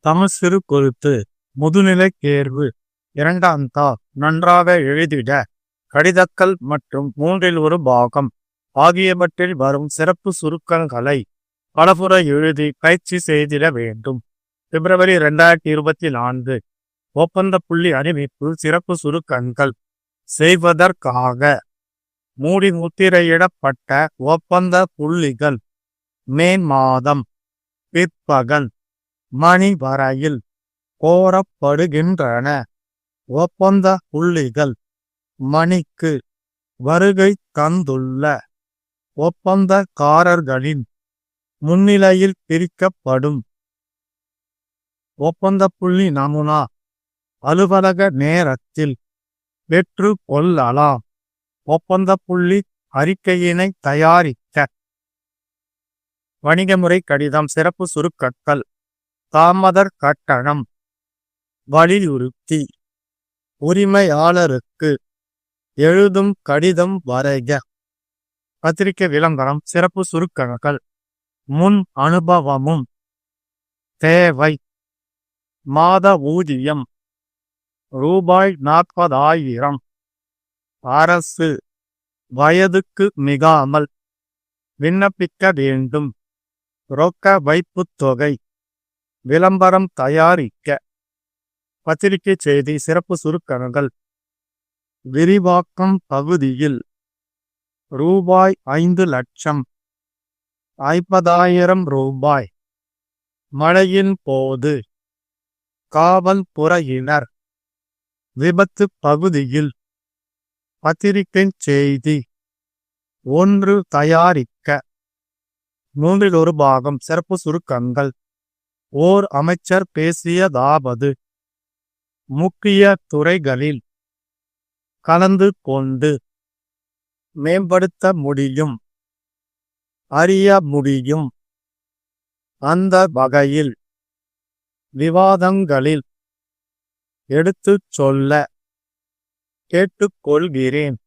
தமிழ்சிறு கொழுத்து முதுநிலை தேர்வு 2ஆம் நன்றாக எழுதிட கடிதக்கல் மற்றும் 1/3 பாகம் ஆகியவற்றில் வரும் சிறப்பு சுருக்கங்களை பலமுறை எழுதி பயிற்சி செய்திட வேண்டும். பிப்ரவரி 2024 ஒப்பந்த புள்ளி அறிவிப்பு சிறப்பு சுருக்கங்கள் செய்வதற்காக மூடி முத்திரையிடப்பட்ட ஒப்பந்த புள்ளிகள் மே மாதம் பிற்பகல் மணி வரையில் கோரப்படுகின்றன. ஒப்பந்த புள்ளிகள் மணிக்கு வருகை தந்துள்ள ஒப்பந்தக்காரர்களின் முன்னிலையில் பிரிக்கப்படும். ஒப்பந்த புள்ளி நமுனா அலுவலக நேரத்தில் பெற்று கொள்ளலாம். ஒப்பந்த புள்ளி அறிக்கையினை தயாரிக்க வணிகமுறை கடிதம் சிறப்பு சுருக்கங்கள் தாமதர் கட்டணம் வலியுறுத்தி உரிமையாளருக்கு எழுதும் கடிதம் வரைக. பத்திரிகை விளம்பரம் சிறப்பு சுருக்கங்கள் முன் அனுபவமும் தேவை. மாத ஊதியம் ரூபாய் 40,000. அரசு வயதுக்கு மிகாமல் விண்ணப்பிக்க வேண்டும். ரொக்க வைப்புத் தொகை விளம்பரம் தயாரிக்க. பத்திரிகை செய்தி சிறப்பு சுருக்கங்கள் விரிவாக்கம் பகுதியில் ரூபாய் 5 லட்சம் 50,000 ரூபாய் மழையின் போது காவல்துறையினர் விபத்து பகுதியில். பத்திரிகை செய்தி 1 தயாரிக்க 1/3 பாகம் சிறப்பு சுருக்கங்கள் ஓர் அமைச்சர் பேசியதாவது முக்கிய துறைகளில் கலந்து கொண்டு மேம்படுத்த முடியும், அறிய முடியும். அந்த வகையில் விவாதங்களில் எடுத்துச் சொல்ல கேட்டுக்கொள்கிறேன்.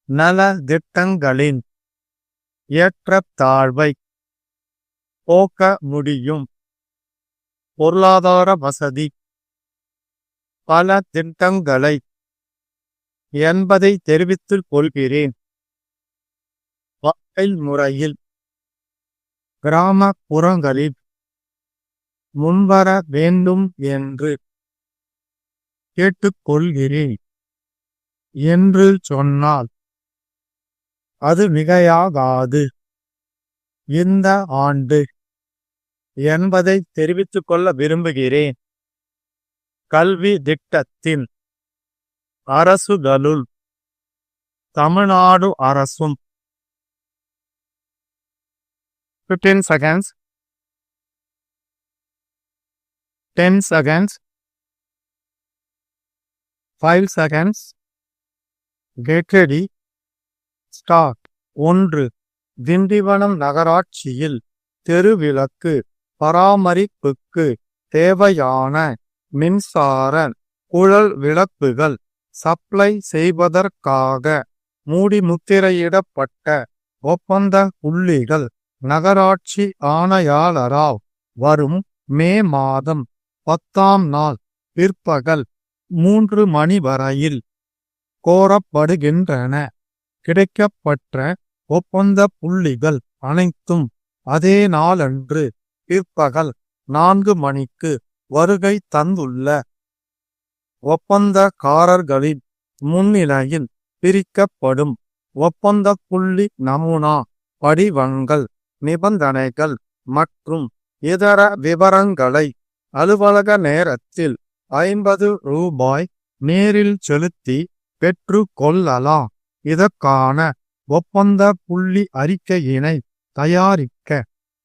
நல திட்டங்களின் ஏற்றத்தாழ்வை போக்க முடியும். பொருளாதார வசதி பல திட்டங்களை என்பதை தெரிவித்துக் கொள்கிறேன். வாயில் முறையில் கிராமப்புறங்களில் முன்வர வேண்டும் என்று கேட்டுக்கொள்கிறேன் என்று சொன்னால் அது மிகையாகாது. இந்த ஆண்டு என்பதை தெரிவித்துக் கொள்ள விரும்புகிறேன். கல்வி திட்டத்தின் அரசுகளுள் தமிழ்நாடு அரசும் 15 seconds 10 seconds 5 seconds get ready start. 1. Tindivanam நகராட்சியில் தெருவிளக்கு பராமரிப்புக்கு தேவையான மின்சார குழல் விளக்குகள் சப்ளை செய்வதற்காக மூடி முத்திரையிடப்பட்ட ஒப்பந்த புள்ளிகள் நகராட்சி ஆணையாளரால் வரும் மே மாதம் 10ஆம் நாள் பிற்பகல் 3 மணி வரையில் கோரப்படுகின்றன. கிடைக்கப்பட்ட ஒப்பந்த புள்ளிகள் அனைத்தும் அதே நாளன்று பிற்பகல் 4 மணிக்கு வருகை தந்துள்ள ஒப்பந்தக்காரர்களின் முன்னிலையில் பிரிக்கப்படும். ஒப்பந்த புள்ளி நமுனா படிவங்கள் நிபந்தனைகள் மற்றும் இதர விவரங்களை அலுவலக நேரத்தில் 50 ரூபாய் நேரில் செலுத்தி பெற்று கொள்ளலாம். இதற்கான ஒப்பந்த புள்ளி அறிக்கையினை தயாரிக்க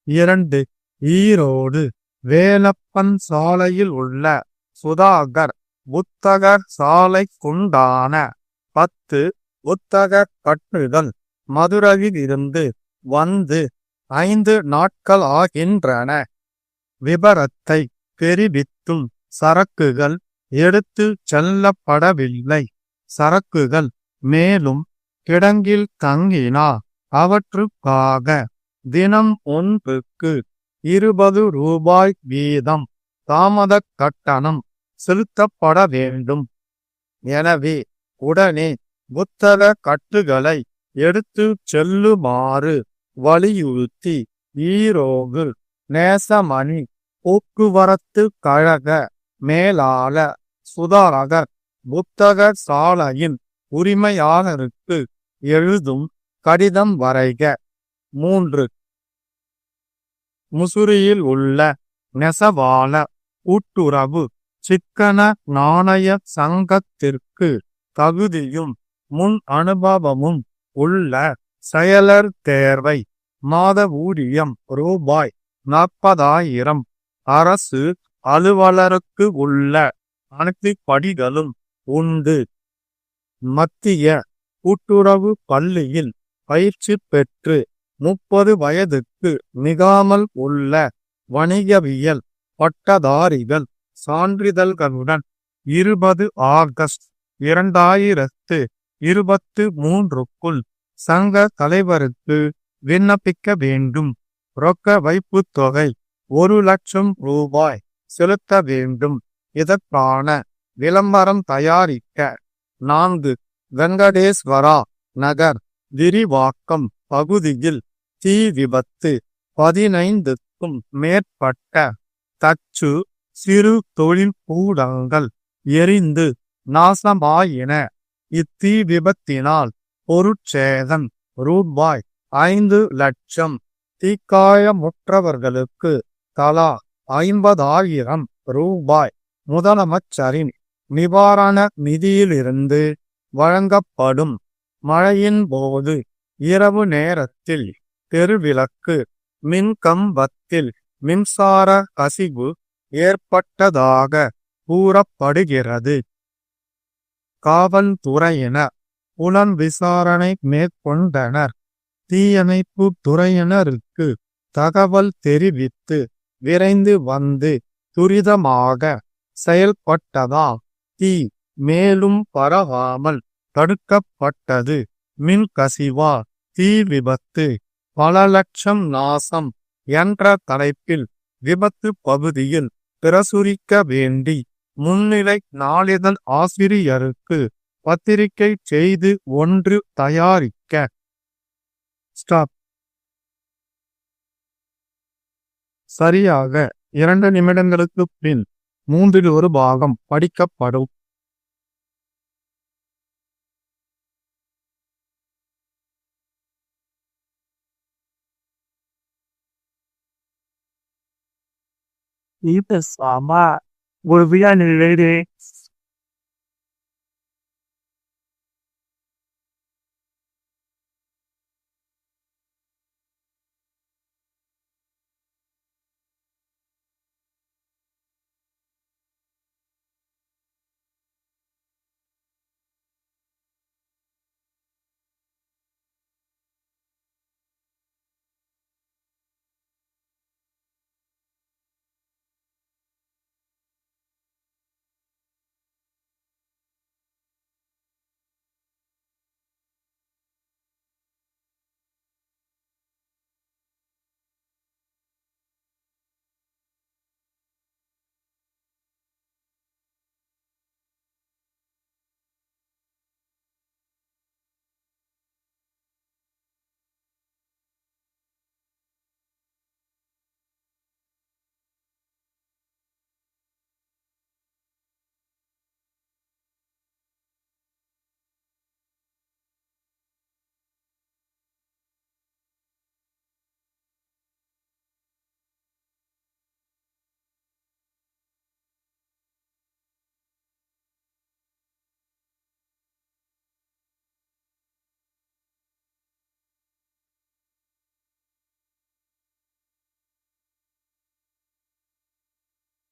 2. ஈரோடு வேலப்பன் சாலையில் உள்ள சுதாகர் புத்தகர் சாலைக்குண்டான 10 புத்தக கட்டுகள் மதுரையில் இருந்து வந்து 5 நாட்கள் ஆகின்றன. விபரத்தை தெரிவித்தும் சரக்குகள் எடுத்து செல்லப்படவில்லை. சரக்குகள் மேலும் கிடங்கில் தங்கினா அவற்றுக்காக தினம் ஒன்றுக்கு 20 ரூபாய் வீதம் தாமத கட்டணம் செலுத்தப்பட வேண்டும். எனவே உடனே புத்தக கட்டுகளை எடுத்து செல்லுமாறு வலியுறுத்தி ஈரோடு நேசமணி போக்குவரத்து கழக மேலாளர் சுதாகர் புத்தக சாலையின் உரிமையாளருக்கு எழுதும் கடிதம் வரைக. 3. முசிறியில் உள்ள நெசவாள கூட்டுறவு சிக்கன நாணய சங்கத்திற்கு தகுதியும் முன் அனுபவமும் உள்ள செயலர் தேர்வை மாத ஊதியம் ரூபாய் 40,000 அரசு அலுவலருக்கு உள்ள அனைத்து படிகளும் உண்டு. மத்திய கூட்டுறவு பள்ளியில் பயிற்சி பெற்று 30 வயதுக்கு மிகாமல் உள்ள வணிகவியல் பட்டதாரிகள் சான்றிதழ்களுடன் 20 ஆகஸ்ட் 2023க்குள் சங்க தலைவருக்கு விண்ணப்பிக்க வேண்டும். ரொக்க வைப்புத் தொகை 1,00,000 ரூபாய் செலுத்த வேண்டும். இதற்கான விளம்பரம் தயாரிக்க 4 வெங்கடேஸ்வரா நகர் விரிவாக்கம் பகுதியில் தீ விபத்து 15க்கும் மேற்பட்ட தச்சு சிறு தொழில் கூடங்கள் எரிந்து நாசமாயின. இத்தீ விபத்தினால் பொருட்சேதம் ரூபாய் 5,00,000. தீக்காயமுற்றவர்களுக்கு தலா 50,000 ரூபாய் முதலமைச்சரின் நிவாரண நிதியிலிருந்து வழங்கப்படும். மழையின் போது இரவு நேரத்தில் தெருவிளக்கு மின்கம்பத்தில் மின்சார கசிவு ஏற்பட்டதாக கூறப்படுகிறது. காவல்துறையினர் புலன் விசாரணை மேற்கொண்டனர். தீயணைப்பு துறையினருக்கு தகவல் தெரிவித்து விரைந்து வந்து துரிதமாக செயல்பட்டதால் தீ மேலும் பரவாமல் தடுக்கப்பட்டது. மின்கசிவால் தீ விபத்து பல லட்சம் நாசம் என்ற தலைப்பில் விபத்து பகுதியில் பிரசுரிக்க வேண்டி முன்னிலை நாளிதழ் ஆசிரியருக்கு பத்திரிகை செய்து ஒன்று தயாரிக்க. சரியாக 2 நிமிடங்களுக்கு பின் 3 பாகம் படிக்கப்படும். இது சாமா ஒரு விழா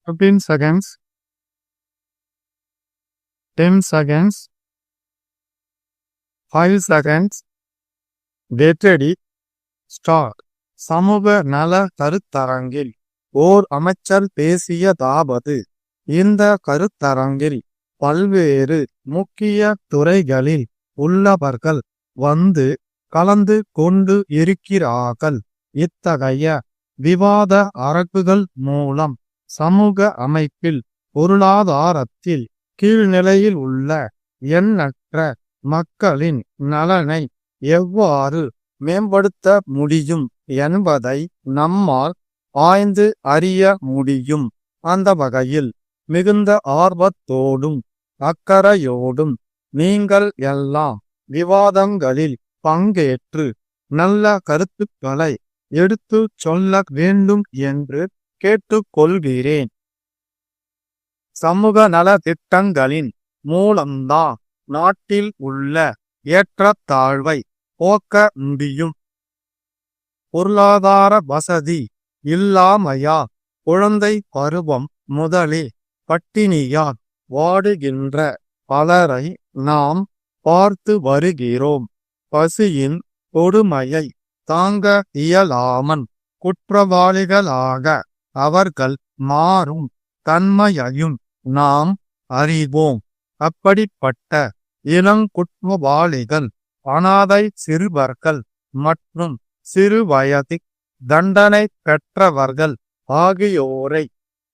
Fifteen seconds, 10 seconds, 5 seconds. Get ready. Start. சமூக நல கருத்தரங்கில் ஓர் அமைச்சர் பேசியதாவது: இந்த கருத்தரங்கில் பல்வேறு முக்கிய துறைகளில் உள்ளவர்கள் வந்து கலந்து கொண்டு இருக்கிறார்கள். இத்தகைய விவாத அரங்குகள் மூலம் சமூக அமைப்பில் பொருளாதாரத்தில் கீழ்நிலையில் உள்ள எண்ணற்ற மக்களின் நலனை எவ்வாறு மேம்படுத்த முடியும் என்பதை நம்மால் ஆய்ந்து அறிய முடியும். அந்த வகையில் மிகுந்த ஆர்வத்தோடும் அக்கறையோடும் நீங்கள் எல்லாம் விவாதங்களில் பங்கேற்று நல்ல கருத்துக்களை எடுத்து சொல்ல வேண்டும் என்று கேட்டுக்கொள்கிறேன். சமூக நல திட்டங்களின் மூலம்தான் நாட்டில் உள்ள ஏற்றத்தாழ்வை போக்க முடியும். பொருளாதார வசதி இல்லாமையால் குழந்தை பருவம் முதலே பட்டினியால் வாடுகின்ற பலரை நாம் பார்த்து வருகிறோம். பசியின் கொடுமையை தாங்க இயலாமல் குற்றவாளிகளாக அவர்கள் மாறும் தன்மையையும் நாம் அறிவோம். அப்படிப்பட்ட இளங்குற்றவாளிகள், அனாதை சிறுவர்கள் மற்றும் சிறுவயது தண்டனை பெற்றவர்கள் ஆகியோரை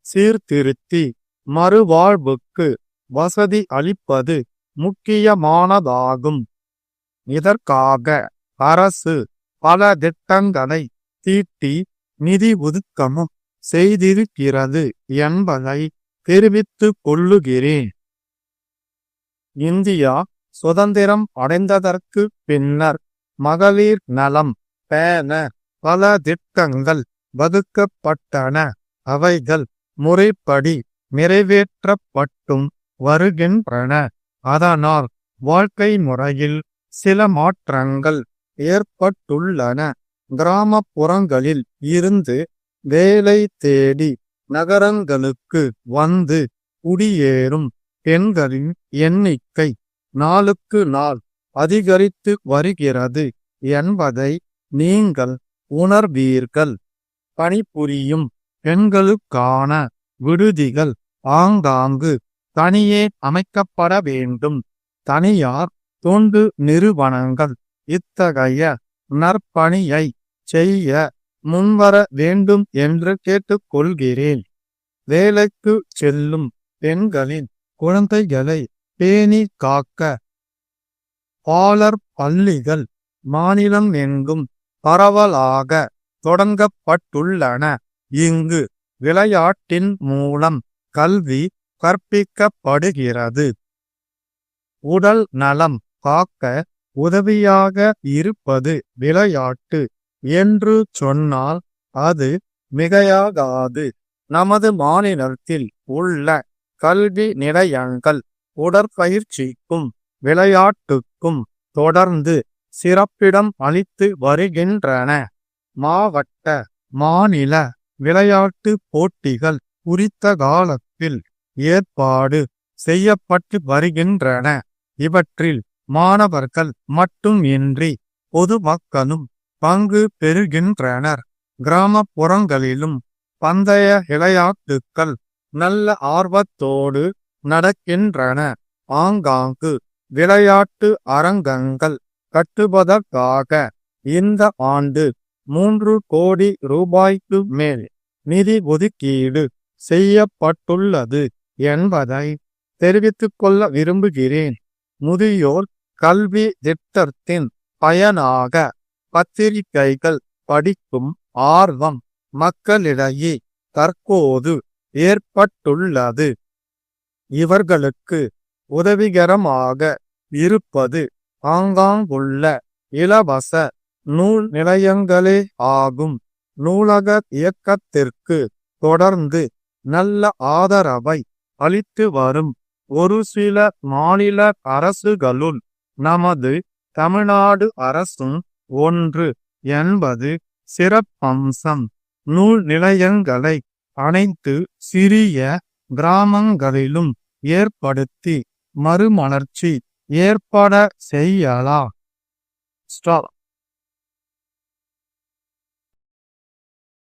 சீர்திருத்தி மறுவாழ்வுக்கு வசதி அளிப்பது முக்கியமானதாகும். இதற்காக அரசு பல திட்டங்களை தீட்டி நிதி ஒதுக்கமும் செய்திருக்கிறது என்பதை தெரிவித்துக் கொள்ளுகிறேன். இந்தியா சுதந்திரம் அடைந்ததற்கு பின்னர் மகளிர் நலம் பேண பல திட்டங்கள் வகுக்கப்பட்டன. அவைகள் முறைப்படி நிறைவேற்றப்பட்டும் வருகின்றன. அதனால் வாழ்க்கை முறையில் சில மாற்றங்கள் ஏற்பட்டுள்ளன. கிராமப்புறங்களில் இருந்து வேலை தேடி நகரங்களுக்கு வந்து குடியேறும் பெண்களின் எண்ணிக்கை நாளுக்கு நாள் அதிகரித்து வருகிறது என்பதை நீங்கள் உணர்வீர்கள். பணிபுரியும் பெண்களுக்கான விடுதிகள் ஆங்காங்கு தனியே அமைக்கப்பட வேண்டும். தனியார் தொண்டு நிறுவனங்கள் இத்தகைய நற்பணியை செய்ய முன்வர வேண்டும் என்று கேட்டுக்கொள்கிறேன். வேலைக்கு செல்லும் பெண்களின் குழந்தைகளை பேணி காக்க பாலர் பள்ளிகள் மாநிலம் எங்கும் பரவலாக தொடங்கப்பட்டுள்ளன. இங்கு விளையாட்டின் மூலம் கல்வி கற்பிக்கப்படுகிறது. உடல் நலம் காக்க உதவியாக இருப்பது விளையாட்டு என்று சொன்னால் அது மிகையாகாது. நமது மாநிலத்தில் உள்ள கல்வி நிலையங்கள் உடற்பயிற்சிக்கும் விளையாட்டுக்கும் தொடர்ந்து சிறப்பிடம் அளித்து வருகின்றன. மாவட்ட மாநில விளையாட்டு போட்டிகள் குறித்த காலத்தில் ஏற்பாடு செய்யப்பட்டு வருகின்றன. இவற்றில் மாணவர்கள் மட்டுமின்றி பொதுமக்களும் பங்கு பெறுகின்றனர். கிராமப்புறங்களிலும் பந்தய விளையாட்டுக்கள் நல்ல ஆர்வத்தோடு நடக்கின்றன. ஆங்காங்கு விளையாட்டு அரங்கங்கள் கட்டுவதற்காக இந்த ஆண்டு 3 கோடி ரூபாய்க்கு மேல் நிதி ஒதுக்கீடு செய்யப்பட்டுள்ளது என்பதை தெரிவித்துக் கொள்ள விரும்புகிறேன். முதியோர் கல்வி திட்டத்தின் பயனாக பத்திரிகைகள் படிக்கும் ஆர்வம் மக்களிடையே தற்போது ஏற்பட்டுள்ளது. இவர்களுக்கு உதவிகரமாக இருப்பது ஆங்காங்குள்ள இலவச நூல் நிலையங்களே ஆகும். நூலக இயக்கத்திற்கு தொடர்ந்து நல்ல ஆதரவை அளித்து வரும் ஒரு சில மாநில அரசுகளுள் நமது தமிழ்நாடு அரசும் ஒன்று என்பது சிறப்பம்சம். நூல் நிலையங்களை அனைத்து சிறிய கிராமங்களிலும் ஏற்படுத்தி மறுமலர்ச்சி ஏற்பட செய்யலாம்.